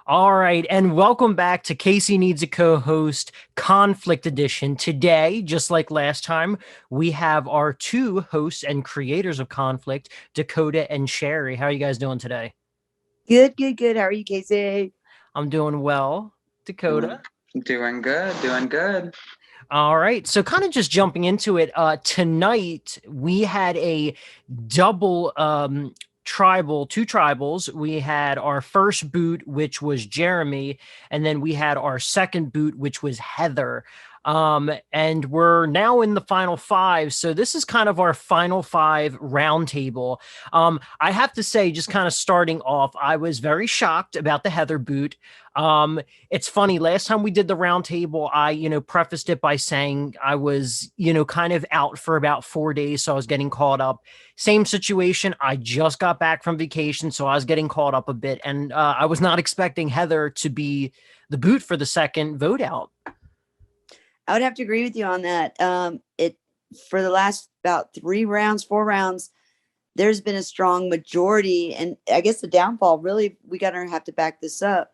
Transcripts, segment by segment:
All right, and welcome back to Casey Needs a Co-host Conflict Edition. Today, just like last time, we have our two hosts and creators of Conflict, Dakota and Sherry. How are you guys doing today? Good, good, good. How are you, Casey? I'm doing well, Doing, Dakota. doing good, doing good. All right, so kind of just jumping into it, tonight we had a double two tribals. We had our first boot, which was Jeremy, and then we had our second boot, which was Heather. And we're now in the final five. So this is kind of our final five roundtable. I have to say, just kind of starting off, I was very shocked about the Heather boot. It's funny, last time we did the roundtable, I, prefaced it by saying I was, kind of out for about 4 days. So I was getting caught up. Same situation. I just got back from vacation, so I was getting caught up a bit, and I was not expecting Heather to be the boot for the second vote out. I would have to agree with you on that. It for the last about 3 rounds, 4 rounds, there's been a strong majority, and I guess the downfall really we gotta have to back this up.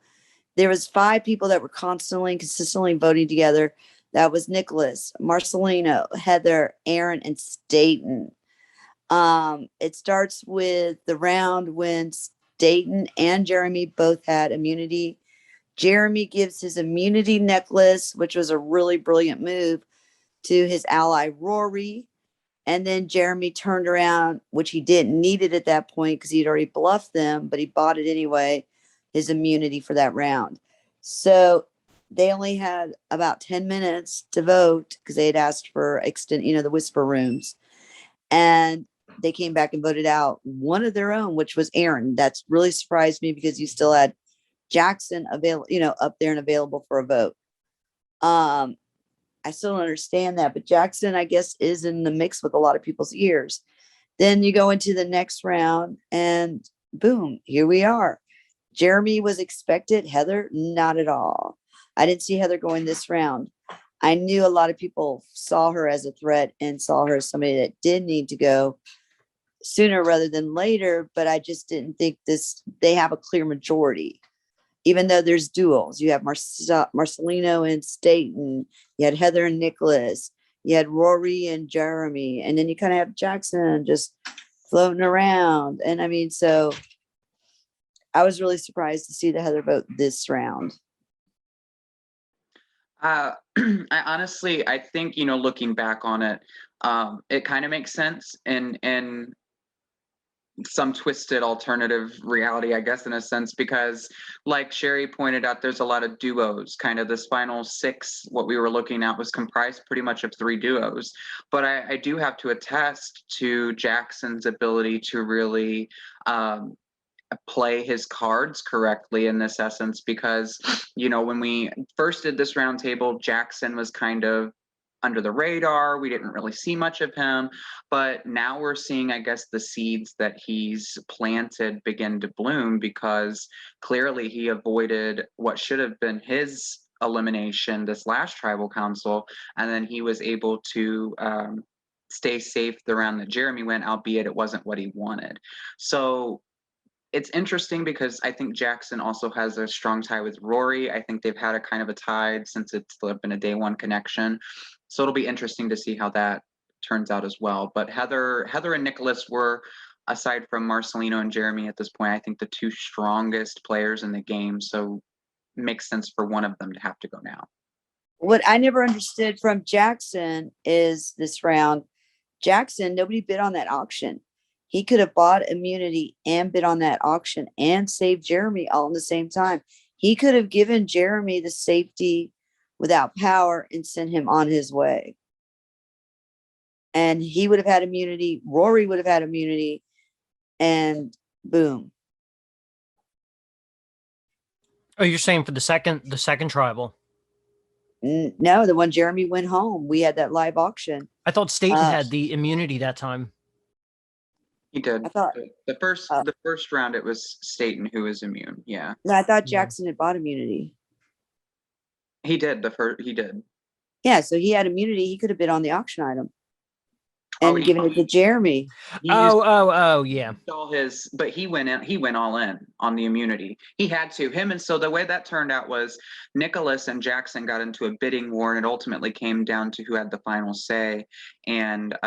There was 5 people that were constantly, consistently voting together. That was Nicholas, Marcelino, Heather, Aaron, and Staten. It starts with the round when Staten and Jeremy both had immunity. Jeremy gives his immunity necklace, which was a really brilliant move, to his ally Rory. And then Jeremy turned around, which he didn't need it at that point because he'd already bluffed them, but he bought it anyway, his immunity for that round. So they only had about 10 minutes to vote because they had asked for the whisper rooms. And they came back and voted out one of their own, which was Aaron. That's really surprised me because you still had Jackson available, up there and available for a vote. I still don't understand that, but Jackson, I guess, is in the mix with a lot of people's ears. Then you go into the next round, and boom, here we are. Jeremy was expected, Heather, not at all. I didn't see Heather going this round. I knew a lot of people saw her as a threat and saw her as somebody that did need to go sooner rather than later, but I just didn't think they have a clear majority. Even though there's duels, you have Marcelino and Staten, you had Heather and Nicholas, you had Rory and Jeremy, and then you kind of have Jackson just floating around. And I mean, so I was really surprised to see the Heather vote this round. I honestly, I think, looking back on it, it kind of makes sense in some twisted alternative reality, I guess, in a sense, because like Sherry pointed out, there's a lot of duos. Kind of this final six, what we were looking at was comprised pretty much of 3 duos. But I do have to attest to Jackson's ability to really play his cards correctly in this essence, because when we first did this roundtable, Jackson was kind of under the radar. We didn't really see much of him, but now we're seeing, I guess, the seeds that he's planted begin to bloom, because clearly he avoided what should have been his elimination this last tribal council, and then he was able to stay safe the round that Jeremy went, albeit it wasn't what he wanted. So it's interesting because I think Jackson also has a strong tie with Rory. I think they've had a kind of a tie since it's been a day one connection. So it'll be interesting to see how that turns out as well. But Heather and Nicholas were, aside from Marcelino and Jeremy at this point, I think the 2 strongest players in the game. So it makes sense for one of them to have to go now. What I never understood from Jackson is this round, Jackson, nobody bid on that auction. He could have bought immunity and bid on that auction and saved Jeremy all in the same time. He could have given Jeremy the safety without power and sent him on his way. And he would have had immunity. Rory would have had immunity, and boom. Oh, you're saying for the second tribal? No, the one Jeremy went home. We had that live auction. I thought Staten had the immunity that time. He did. I thought the first round it was Staten who was immune. Yeah. No, I thought Jackson had bought immunity. He did. He did. Yeah, so he had immunity. He could have bid on the auction item. Oh, and giving it to Jeremy. he used Yeah. all his, but he went in, he went all in on the immunity. He had to. Him, and so the way that turned out was Nicholas and Jackson got into a bidding war, and it ultimately came down to who had the final say. And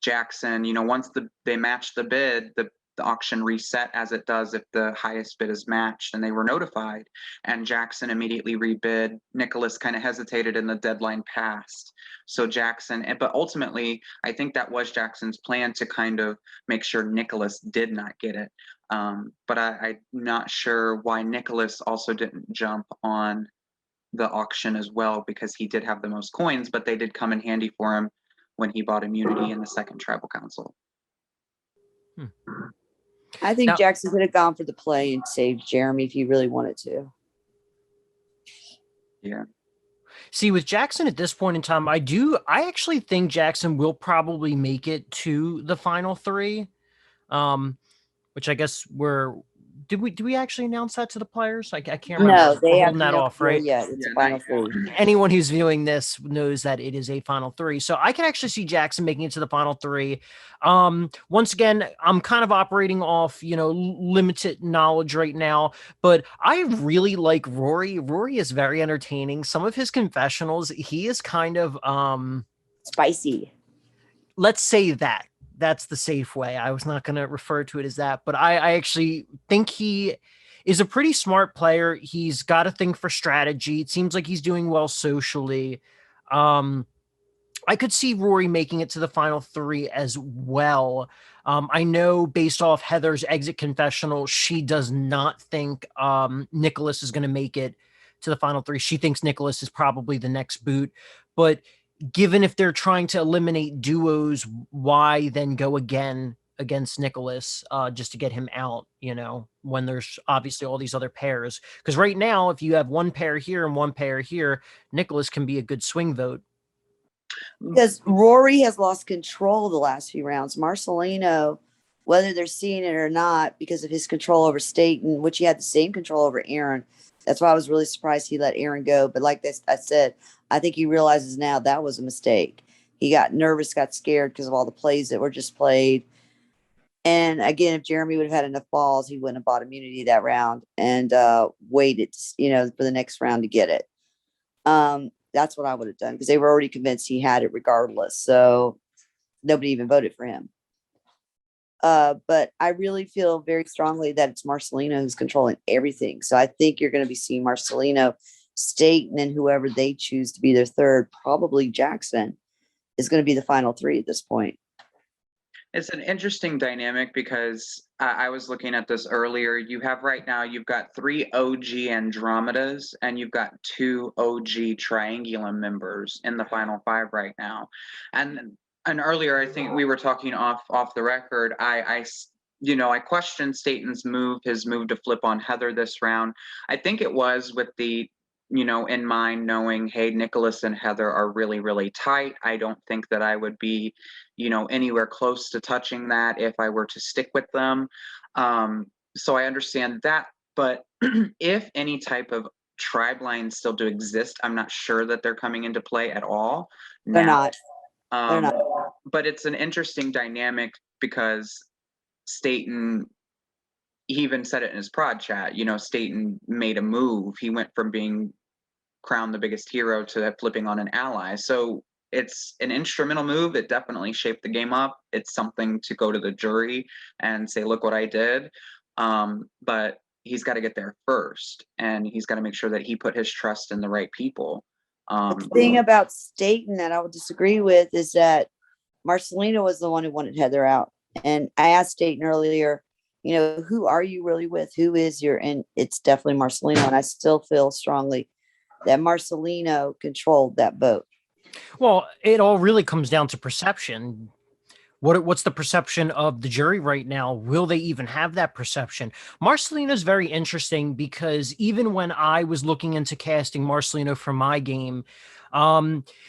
Jackson, once they matched the bid, the auction reset as it does if the highest bid is matched, and they were notified. And Jackson immediately rebid. Nicholas kind of hesitated, and the deadline passed. So Jackson, but ultimately, I think that was Jackson's plan to kind of make sure Nicholas did not get it. But I'm not sure why Nicholas also didn't jump on the auction as well, because he did have the most coins, but they did come in handy for him when he bought immunity in the second tribal council. I think Now, Jackson could have gone for the play and saved Jeremy if he really wanted to. Yeah. see, with Jackson at this point in time, I actually think Jackson will probably make it to the final three. Which I guess did we actually announce that to the players? I can't remember. No, they We're have holding that no off, idea right? yet. It's Yeah, a final not yet. three. Anyone who's viewing this knows that it is a final three. So I can actually see Jackson making it to the final three. Once again, I'm kind of operating off, limited knowledge right now, but I really like Rory. Rory is very entertaining. Some of his confessionals, he is kind of, Spicy. let's say that's the safe way. I was not going to refer to it as that, but I actually think he is a pretty smart player. He's got a thing for strategy. It seems like he's doing well socially. I could see Rory making it to the final three as well. I know based off Heather's exit confessional, she does not think Nicholas is going to make it to the final three. She thinks Nicholas is probably the next boot. But given if they're trying to eliminate duos, why then go again against Nicholas just to get him out, when there's obviously all these other pairs? Because right now, if you have one pair here and one pair here, Nicholas can be a good swing vote. Because Rory has lost control the last few rounds. Marcelino, whether they're seeing it or not, because of his control over Staten, which he had the same control over Aaron. That's why I was really surprised he let Aaron go. But like this, I said, I think he realizes now that was a mistake. He got nervous, got scared because of all the plays that were just played. And again, if Jeremy would have had enough balls, he wouldn't have bought immunity that round and waited, for the next round to get it. That's what I would have done, because they were already convinced he had it regardless. So nobody even voted for him. But I really feel very strongly that it's Marcelino who's controlling everything. So I think you're going to be seeing Marcelino, Staten, and whoever they choose to be their third, probably Jackson, is going to be the final three at this point. It's an interesting dynamic because I was looking at this earlier. You've got 3 OG Andromedas, and you've got 2 OG Triangulum members in the final 5 right now. And earlier, I think we were talking off the record. I questioned Staten's his move to flip on Heather this round. I think it was with the in mind, knowing, hey, Nicholas and Heather are really, really tight. I don't think that I would be, anywhere close to touching that if I were to stick with them. So I understand that. But if any type of tribe lines still do exist, I'm not sure that they're coming into play at all. They're not. They're not. But it's an interesting dynamic because Staten, he even said it in his prod chat, Staten made a move. He went from being crowned the biggest hero to flipping on an ally. So it's an instrumental move. It definitely shaped the game up. It's something to go to the jury and say, look what I did. But he's got to get there first, and he's got to make sure that he put his trust in the right people. The thing about Staten that I would disagree with is that Marcelino was the one who wanted Heather out. And I asked Staten earlier, who are you really with? Who is and it's definitely Marcelino. And I still feel strongly that Marcelino controlled that vote. Well, it all really comes down to perception. What's the perception of the jury right now? Will they even have that perception? Marcelino is very interesting because even when I was looking into casting Marcelino for my game,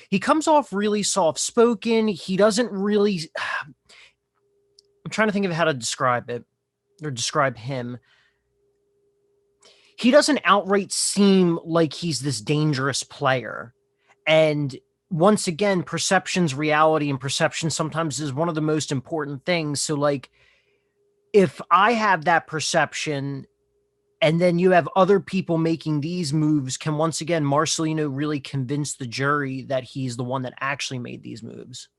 he comes off really soft-spoken. He doesn't really... I'm trying to think of how to describe it or describe him. He doesn't outright seem like he's this dangerous player. And once again, perception's reality, and perception sometimes is one of the most important things. So like, if I have that perception and then you have other people making these moves, can once again Marcelino really convince the jury that he's the one that actually made these moves?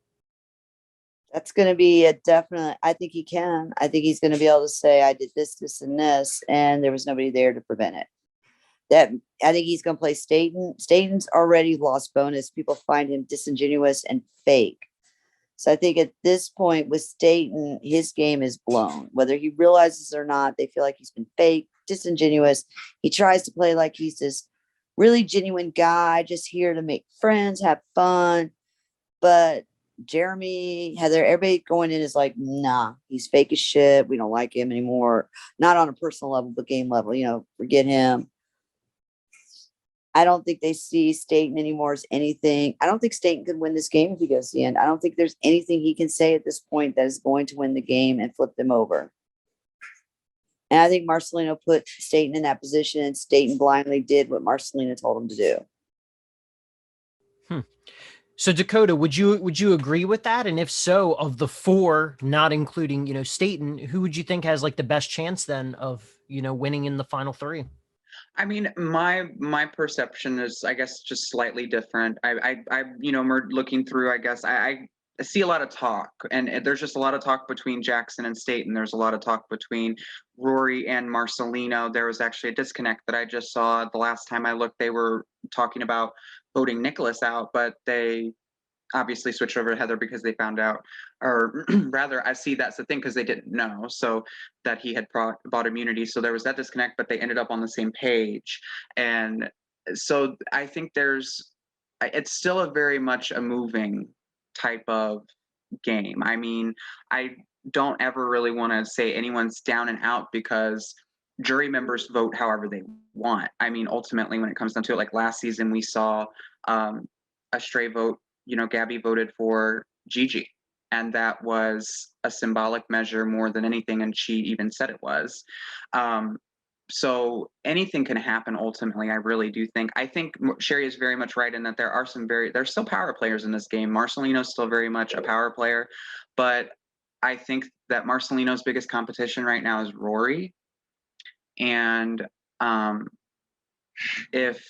That's going to be a definite. I think he can. I think he's going to be able to say, I did this, this, and this, and there was nobody there to prevent it. That I think he's going to play Staten. Staten's already lost bonus. People find him disingenuous and fake. So I think at this point with Staten, his game is blown. Whether he realizes it or not, they feel like he's been fake, disingenuous. He tries to play like he's this really genuine guy, just here to make friends, have fun. But Jeremy, Heather, everybody going in is like, nah, he's fake as shit. We don't like him anymore. Not on a personal level, but game level. Forget him. I don't think they see Staten anymore as anything. I don't think Staten could win this game if he goes to the end. I don't think there's anything he can say at this point that is going to win the game and flip them over. And I think Marcelino put Staten in that position, and Staten blindly did what Marcelino told him to do. So Dakota, would you agree with that? And if so, of the four, not including, Staten, who would you think has like the best chance then of, winning in the final three? I mean, my perception is, I guess, just slightly different. Looking through, I guess, I see a lot of talk, and there's just a lot of talk between Jackson and Staten. There's a lot of talk between Rory and Marcelino. There was actually a disconnect that I just saw the last time I looked. They were talking about voting Nicholas out, but they obviously switched over to Heather because they found out, or rather, I see that's the thing, because they didn't know, so that he had bought immunity. So there was that disconnect, but they ended up on the same page. And so I think it's still a very much a moving type of game. I mean, I don't ever really want to say anyone's down and out, because jury members vote however they want. I mean, ultimately, when it comes down to it, like last season, we saw a stray vote. Gabby voted for Gigi, and that was a symbolic measure more than anything, and she even said it was. So anything can happen ultimately, I really do think. I think Sherry is very much right in that there's still power players in this game. Marcelino's still very much a power player, but I think that Marcelino's biggest competition right now is Rory. And if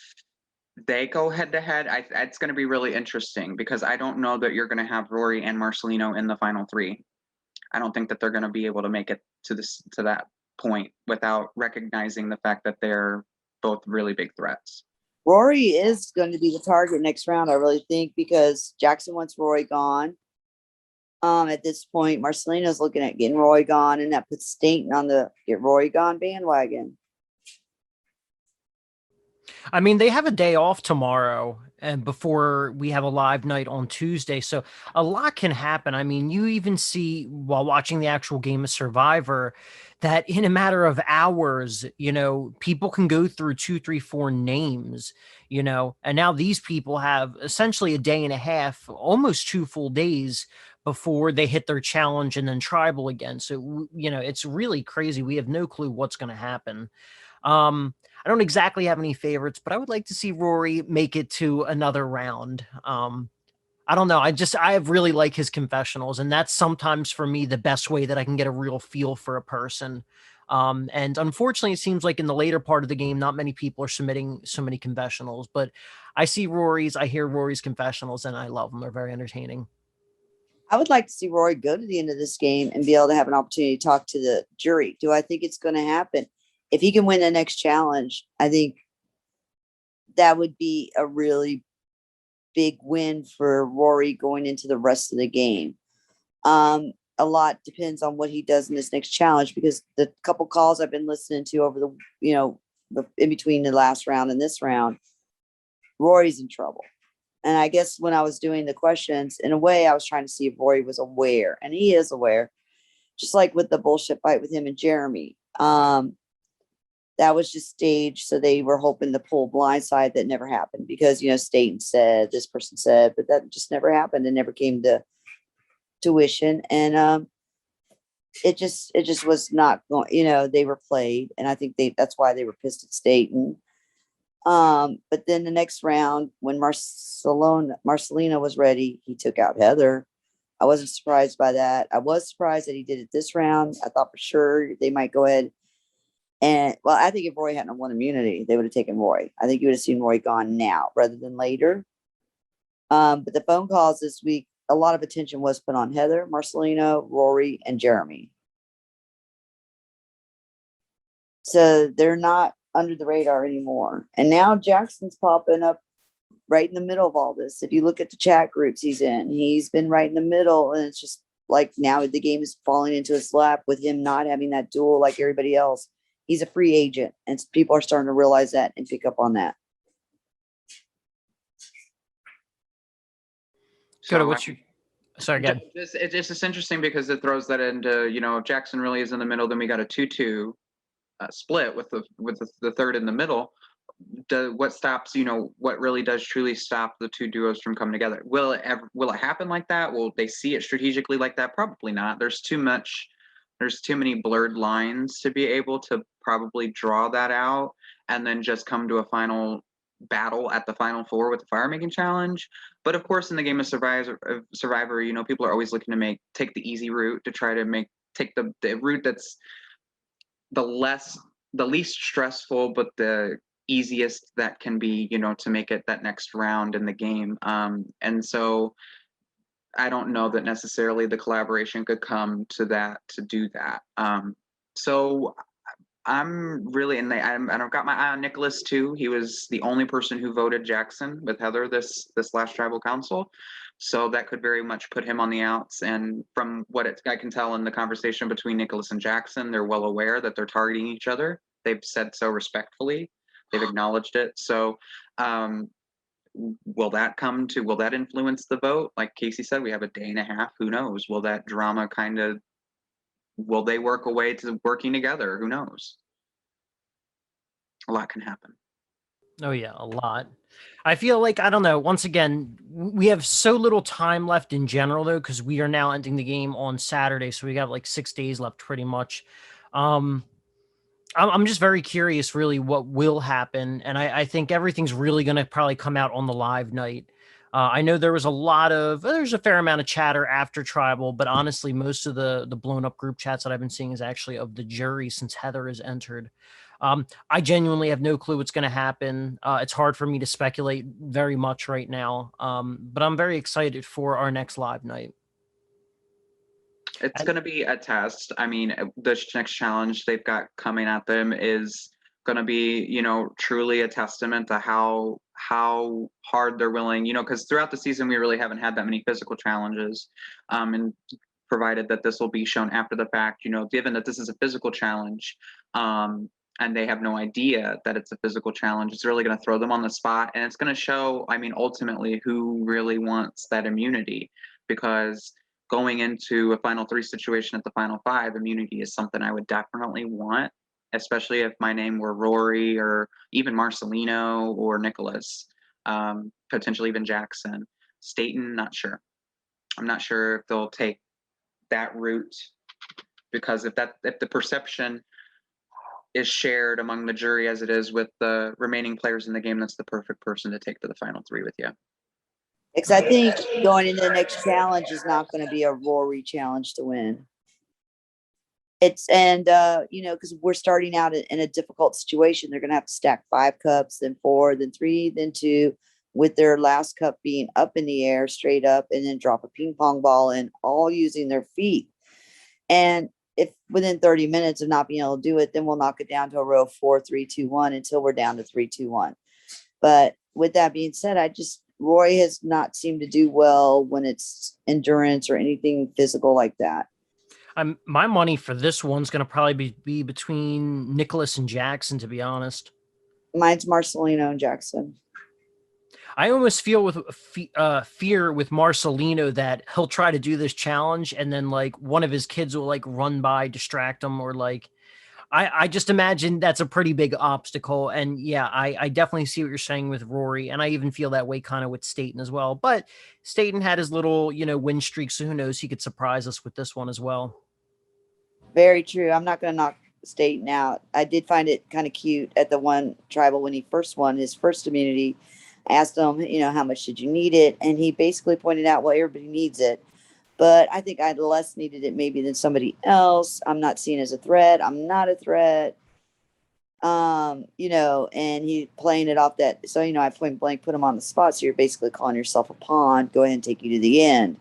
they go head to head, it's going to be really interesting, because I don't know that you're going to have Rory and Marcelino in the final three. I don't think that they're going to be able to make it to that point without recognizing the fact that they're both really big threats. Rory is going to be the target next round, I really think, because Jackson wants Rory gone. At this point, Marcelino's looking at getting Rory gone, and that puts Staten on the get Rory gone bandwagon. I mean, they have a day off tomorrow, and before we have a live night on Tuesday. So a lot can happen. I mean, you even see while watching the actual game of Survivor that in a matter of hours, people can go through 2, 3, 4 names, and now these people have essentially a day and a half, almost 2 full days before they hit their challenge and then tribal again. So, it's really crazy. We have no clue what's going to happen. I don't exactly have any favorites, but I would like to see Rory make it to another round. I don't know. I really like his confessionals, and that's sometimes for me the best way that I can get a real feel for a person. And unfortunately, it seems like in the later part of the game, not many people are submitting so many confessionals, but I hear Rory's confessionals, and I love them. They're very entertaining. I would like to see Rory go to the end of this game and be able to have an opportunity to talk to the jury. Do I think it's going to happen? If he can win the next challenge, I think that would be a really big win for Rory going into the rest of the game. A lot depends on what he does in this next challenge, because the couple calls I've been listening to over in between the last round and this round, Rory's in trouble. And I guess when I was doing the questions, in a way, I was trying to see if Rory was aware, and he is aware, just like with the bullshit fight with him and Jeremy. That was just staged, so they were hoping to pull blindside. That never happened, because Staten said, this person said, but that just never happened and never came to tuition. And it just was not going. They were played, and I think that's why they were pissed at Staten. But then the next round, when Marcelino was ready, he took out Heather. I wasn't surprised by that. I was surprised that he did it this round. I thought for sure they might go ahead and, well, I think if Roy hadn't won immunity, they would have taken Roy. I think you would have seen Roy gone now rather than later. But the phone calls this week, a lot of attention was put on Heather, Marcelino, Rory, and Jeremy. So they're not under the radar anymore. And now Jackson's popping up right in the middle of all this. If you look at the chat groups he's in, he's been right in the middle. And it's just like now the game is falling into his lap with him not having that duel like everybody else. He's a free agent. And people are starting to realize that and pick up on that. So what's your... Sorry, again. It's just interesting because it throws that into, if Jackson really is in the middle, then we got a 2-2 split with the third in the middle. What stops, what really does truly stop the two duos from coming together? Will it happen like that? Will they see it strategically like that? Probably not. There's too many blurred lines to be able to probably draw that out and then just come to a final battle at the final four with the fire making challenge. But of course, in the game of Survivor, people are always looking to take the easy route to try to take the route that's the least stressful, but the easiest that can be, to make it that next round in the game. And so I don't know that necessarily the collaboration could come to do that. So I'm really and I've got my eye on Nicholas too. He was the only person who voted Jackson with Heather this last tribal council. So that could very much put him on the outs. And from what I can tell in the conversation between Nicholas and Jackson, they're well aware that they're targeting each other. They've said so respectfully. They've acknowledged it. So will that influence the vote? Like Casey said, we have a day and a half. Who knows? Will that drama will they work a way to working together? Who knows? A lot can happen. Oh yeah, a lot. I feel like, I don't know, once again, we have so little time left in general though, because we are now ending the game on Saturday. So we got like 6 days left pretty much. I'm just very curious really what will happen. And I think everything's really going to probably come out on the live night. I know there's a fair amount of chatter after tribal, but honestly, most of the blown up group chats that I've been seeing is actually of the jury since Heather has entered. I genuinely have no clue what's going to happen. It's hard for me to speculate very much right now, but I'm very excited for our next live night. It's going to be a test. I mean, the next challenge they've got coming at them is going to be, truly a testament to how hard they're willing, because throughout the season, we really haven't had that many physical challenges. And provided that this will be shown after the fact, given that this is a physical challenge, and they have no idea that it's a physical challenge, it's really going to throw them on the spot. And it's going to show, ultimately who really wants that immunity, because going into a final three situation at the final five, immunity is something I would definitely want, especially if my name were Rory or even Marcelino or Nicholas, potentially even Jackson. Staten, not sure. I'm not sure if they'll take that route, because if the perception is shared among the jury as it is with the remaining players in the game, that's the perfect person to take to the final three with you. Because I think going into the next challenge is not going to be a Rory challenge to win. Because we're starting out in a difficult situation. They're going to have to stack 5 cups, then 4, then 3, then 2, with their last cup being up in the air, straight up, and then drop a ping pong ball in, all using their feet. And if within 30 minutes of not being able to do it, then we'll knock it down to a row 4, 3, 2, 1 until we're down to 3, 2, 1. But with that being said, Roy has not seemed to do well when it's endurance or anything physical like that. My money for this one's going to probably be between Nicholas and Jackson, to be honest. Mine's Marcelino and Jackson. I almost feel with fear with Marcelino that he'll try to do this challenge and then like one of his kids will like run by, distract him, or like I just imagine that's a pretty big obstacle. And yeah, I definitely see what you're saying with Rory, and I even feel that way kind of with Staten as well. But Staten had his little win streak, so who knows, he could surprise us with this one as well. Very true. I'm not going to knock stating out. I did find it kind of cute at the one tribal when he first won his first immunity. I asked him, how much did you need it? And he basically pointed out, well, everybody needs it. But I think I'd less needed it maybe than somebody else. I'm not seen as a threat. I'm not a threat. And he playing it off that. So, I point blank put him on the spot. So you're basically calling yourself a pawn. Go ahead and take you to the end.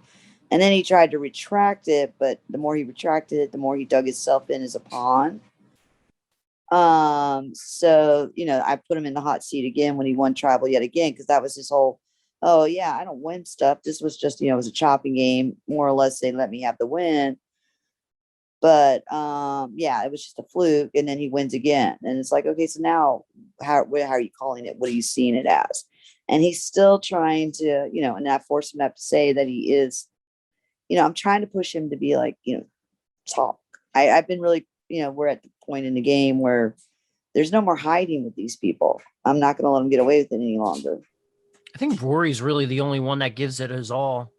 And then he tried to retract it, but the more he retracted it, the more he dug himself in as a pawn. So, I put him in the hot seat again when he won tribal yet again, because that was his whole, oh yeah, I don't win stuff. This was just, it was a chopping game. More or less, they let me have the win. But yeah, it was just a fluke, and then he wins again. And it's like, okay, so now how are you calling it? What are you seeing it as? And he's still trying to, and I forced him to have to say that he is, I'm trying to push him to be like, talk. I've been really, we're at the point in the game where there's no more hiding with these people. I'm not going to let them get away with it any longer. I think Rory's really the only one that gives it his all.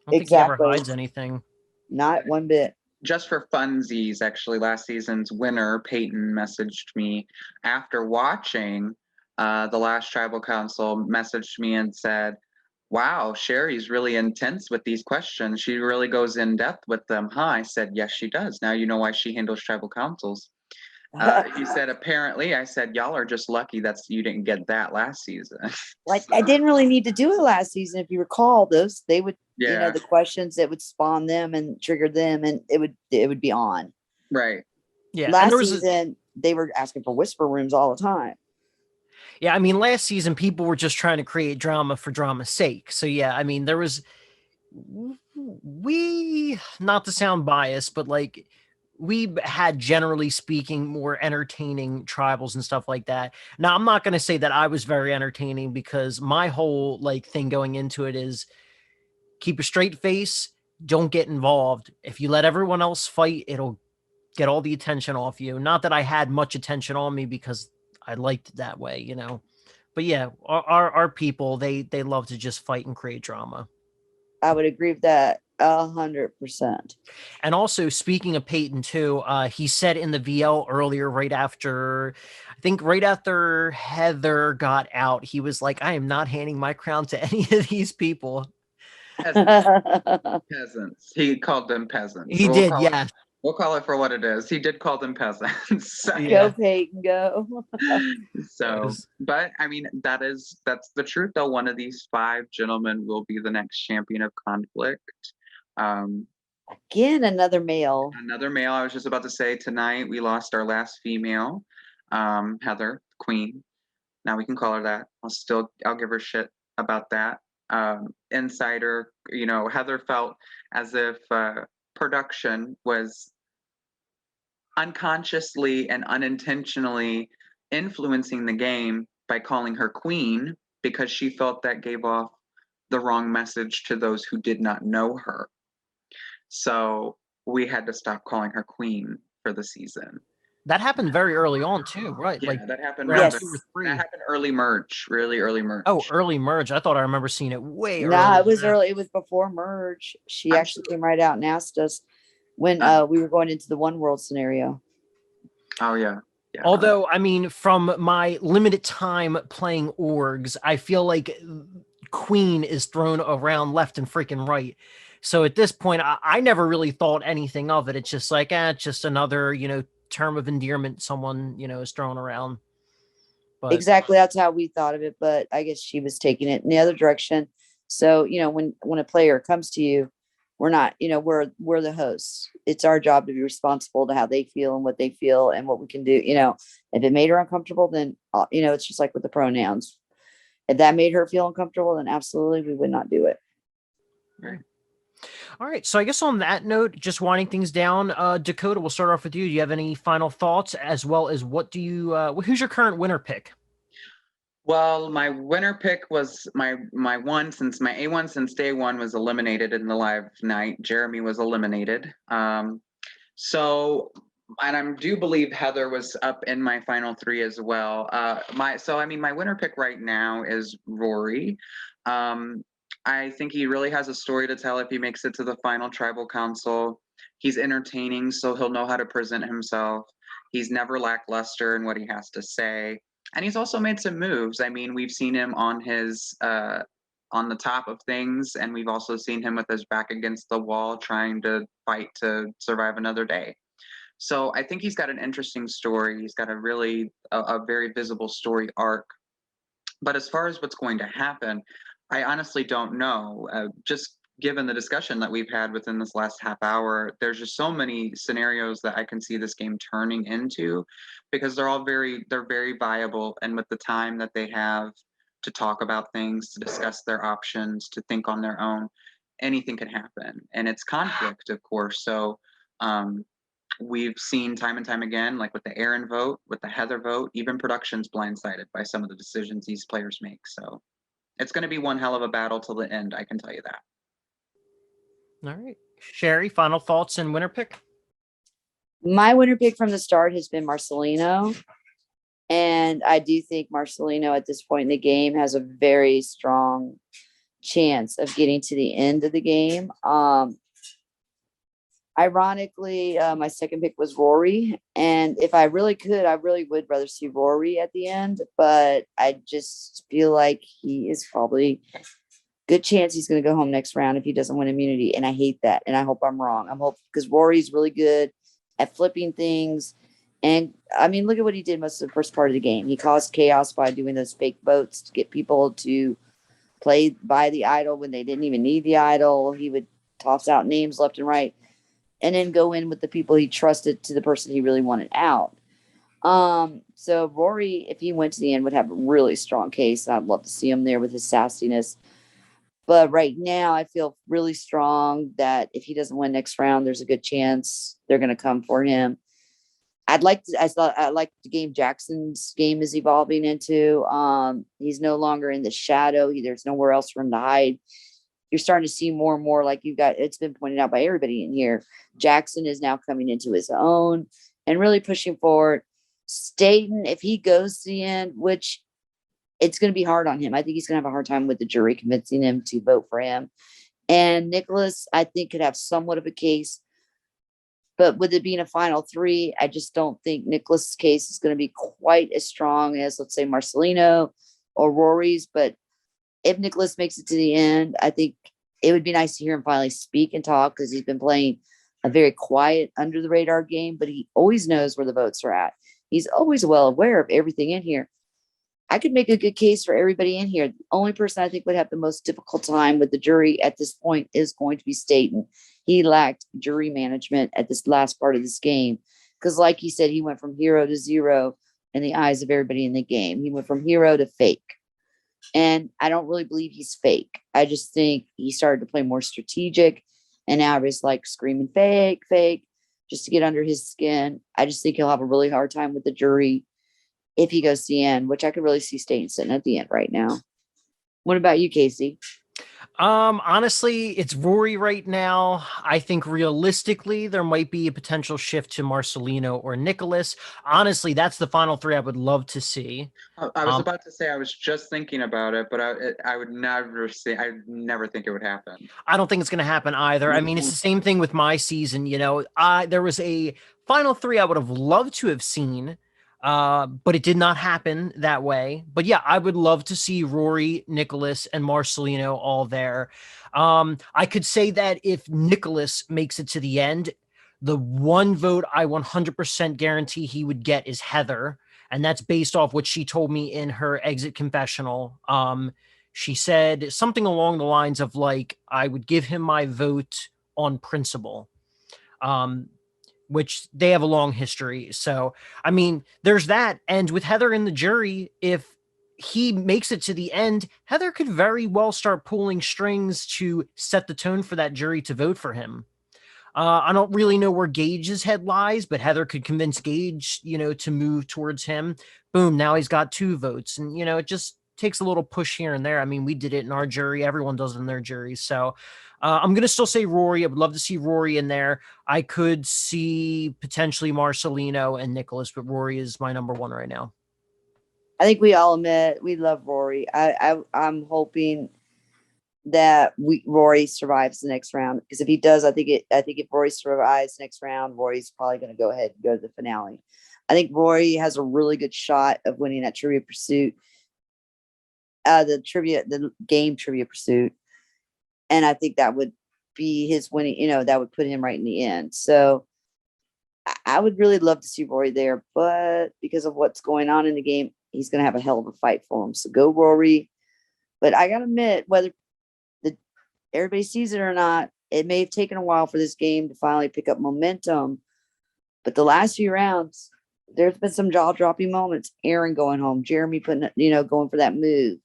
I don't think he ever hides anything. Not one bit. Just for funsies, actually, last season's winner, Peyton, messaged me after watching the last tribal council, messaged me and said, wow, Sherry's really intense with these questions. She really goes in depth with them, huh? I said, yes, she does. Now you know why she handles tribal councils. He said, apparently. I said, y'all are just lucky you didn't get that last season. Like, I didn't really need to do it last season. If you recall, they would, the questions that would spawn them and trigger them, and it would be on. Right. Yeah. Last season, they were asking for whisper rooms all the time. Yeah, I mean, last season people were just trying to create drama for drama's sake. So yeah, I mean, not to sound biased, but like we had, generally speaking, more entertaining tribals and stuff like that. Now, I'm not going to say that I was very entertaining, because my whole thing going into it is keep a straight face, don't get involved. If you let everyone else fight, it'll get all the attention off you. Not that I had much attention on me, because I liked it that way, But yeah, our people, they love to just fight and create drama. I would agree with that 100%. And also, speaking of Peyton too, he said in the VL earlier, right after Heather got out, he was like, I am not handing my crown to any of these people. Peasants. He called them peasants. He did, yeah. We'll call it for what it is. He did call them peasants. So, Go Peyton, go. So, but I mean, that's the truth though. One of these 5 gentlemen will be the next champion of conflict. Again, another male. I was just about to say, tonight we lost our last female, Heather, Queen. Now we can call her that. I'll give her shit about that. Insider, Heather felt as if production was unconsciously and unintentionally influencing the game by calling her queen, because she felt that gave off the wrong message to those who did not know her. So we had to stop calling her queen for the season. That happened very early on too, right? Yeah, that happened round 2 or 3. That happened early merge, really early merge. Oh, early merge. I thought I remember seeing it way early. No, it was early. It was before merge. She actually came right out and asked us when we were going into the one world scenario. Oh yeah. Yeah. Although, I mean, from my limited time playing orgs, I feel like queen is thrown around left and freaking right. So at this point, I never really thought anything of it. It's just like, just another, term of endearment someone, is thrown around. But exactly, that's how we thought of it. But I guess she was taking it in the other direction. So, when a player comes to you, we're not, we're the hosts. It's our job to be responsible to how they feel and what they feel and what we can do. If it made her uncomfortable, then, it's just like with the pronouns. If that made her feel uncomfortable, then absolutely we would not do it. Right. All right. So I guess on that note, just winding things down, DAKOTA, we'll start off with you. Do you have any final thoughts, as well as who's your current winner pick? Well, my winner pick was my A1 since day one was eliminated in the live night. Jeremy was eliminated. So, and I do believe Heather was up in my final 3 as well. My winner pick right now is Rory. I think he really has a story to tell if he makes it to the final tribal council. He's entertaining, so he'll know how to present himself. He's never lackluster in what he has to say. And he's also made some moves. I mean, we've seen him on his on the top of things, and we've also seen him with his back against the wall trying to fight to survive another day. So I think he's got an interesting story. He's got a very visible story arc. But as far as what's going to happen, I honestly don't know. Just given the discussion that we've had within this last half hour, there's just so many scenarios that I can see this game turning into, because they're very viable, and with the time that they have to talk about things, to discuss their options, to think on their own, anything can happen, and it's conflict, of course. So we've seen time and time again, like with the Aaron vote, with the Heather vote, even production's blindsided by some of the decisions these players make. So it's going to be one hell of a battle till the end, I can tell you that. All right. Sherry, final thoughts and winner pick? My winner pick from the start has been Marcelino. And I do think Marcelino at this point in the game has a very strong chance of getting to the end of the game. Ironically, my second pick was Rory. And if I really could, I really would rather see Rory at the end. But I just feel like he is probably good chance he's going to go home next round if he doesn't win immunity. And I hate that. And I hope I'm wrong. I'm hoping, because Rory's really good at flipping things. And I mean, look at what he did most of the first part of the game. He caused chaos by doing those fake votes to get people to play by the idol when they didn't even need the idol. He would toss out names left and right, and then go in with the people he trusted to the person he really wanted out. So Rory, if he went to the end, would have a really strong case. I'd love to see him there with his sassiness. But right now, I feel really strong that if he doesn't win next round, there's a good chance they're going to come for him. I like the game Jackson's game is evolving into. He's no longer in the shadow. There's nowhere else for him to hide. You're starting to see more and more, like it's been pointed out by everybody in here. Jackson is now coming into his own and really pushing forward. Staten, if he goes to the end, which it's going to be hard on him. I think he's going to have a hard time with the jury convincing him to vote for him. And Nicholas, I think, could have somewhat of a case. But with it being a final three, I just don't think Nicholas' case is going to be quite as strong as, let's say, Marcelino or Rory's. But if Nicholas makes it to the end, I think it would be nice to hear him finally speak and talk, because he's been playing a very quiet, under the radar game, but he always knows where the votes are at. He's always well aware of everything in here. I could make a good case for everybody in here. The only person I think would have the most difficult time with the jury at this point is going to be Staten. He lacked jury management at this last part of this game, because like he said, he went from hero to zero in the eyes of everybody in the game. He went from hero to fake. And I don't really believe he's fake. I just think he started to play more strategic, and now he's like screaming fake, fake, just to get under his skin. I just think he'll have a really hard time with the jury if he goes to the end, which I could really see Staten sitting at the end right now. What about you, Casey? Honestly, it's Rory right now. I think realistically, there might be a potential shift to Marcelino or Nicholas. Honestly, that's the final three I would love to see. I was about to say, I was just thinking about it, but I would never say, I never think it would happen. I don't think it's going to happen either. I mean, it's the same thing with my season. There was a final three I would have loved to have seen, but it did not happen that way. But yeah, I would love to see Rory, Nicholas, and Marcelino all there. I could say that if Nicholas makes it to the end, the one vote I 100% guarantee he would get is Heather. And that's based off what she told me in her exit confessional. She said something along the lines of, like, I would give him my vote on principle. Which they have a long history. So, I mean, there's that. And with Heather in the jury, if he makes it to the end, Heather could very well start pulling strings to set the tone for that jury to vote for him. I don't really know where Gage's head lies, but Heather could convince Gage, to move towards him. Boom, now he's got 2 votes. And, it just takes a little push here and there. I mean, we did it in our jury. Everyone does it in their jury. So I'm going to still say Rory. I would love to see Rory in there. I could see potentially Marcelino and Nicholas, but Rory is my number 1 right now. I think we all admit we love Rory. I'm hoping that Rory survives the next round, because if he does, I think if Rory survives next round, Rory's probably going to go ahead and go to the finale. I think Rory has a really good shot of winning that Trivia Pursuit, the game Trivia Pursuit. And I think that would be his winning, that would put him right in the end. So I would really love to see Rory there, but because of what's going on in the game, he's going to have a hell of a fight for him. So go Rory. But I got to admit, whether everybody sees it or not, it may have taken a while for this game to finally pick up momentum. But the last few rounds, there's been some jaw-dropping moments. Aaron going home, Jeremy going for that move.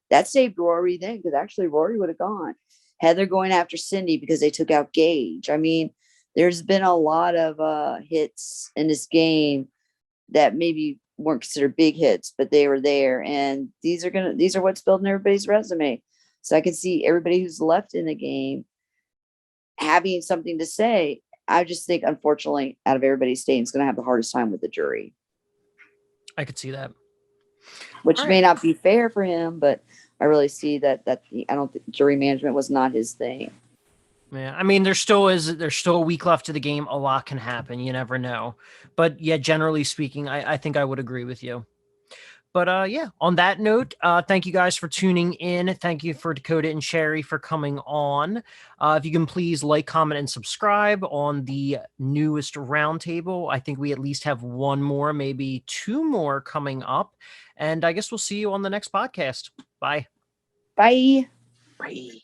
That saved Rory then, because actually Rory would have gone. Heather going after Cindy because they took out Gage. I mean, there's been a lot of hits in this game that maybe weren't considered big hits, but they were there. And these are what's building everybody's resume. So I can see everybody who's left in the game having something to say. I just think, unfortunately, out of everybody staying, is going to have the hardest time with the jury. I could see that. Which may not be fair for him, but I really see that I don't think jury management was not his thing. Yeah, I mean, there's still a week left to the game. A lot can happen. You never know. But yeah, generally speaking, I think I would agree with you. But yeah, on that note, thank you guys for tuning in. Thank you for DAKOTA and Sherry for coming on. If you can please like, comment, and subscribe on the newest roundtable. I think we at least have one more, maybe two more coming up. And I guess we'll see you on the next podcast. Bye. Bye. Bye.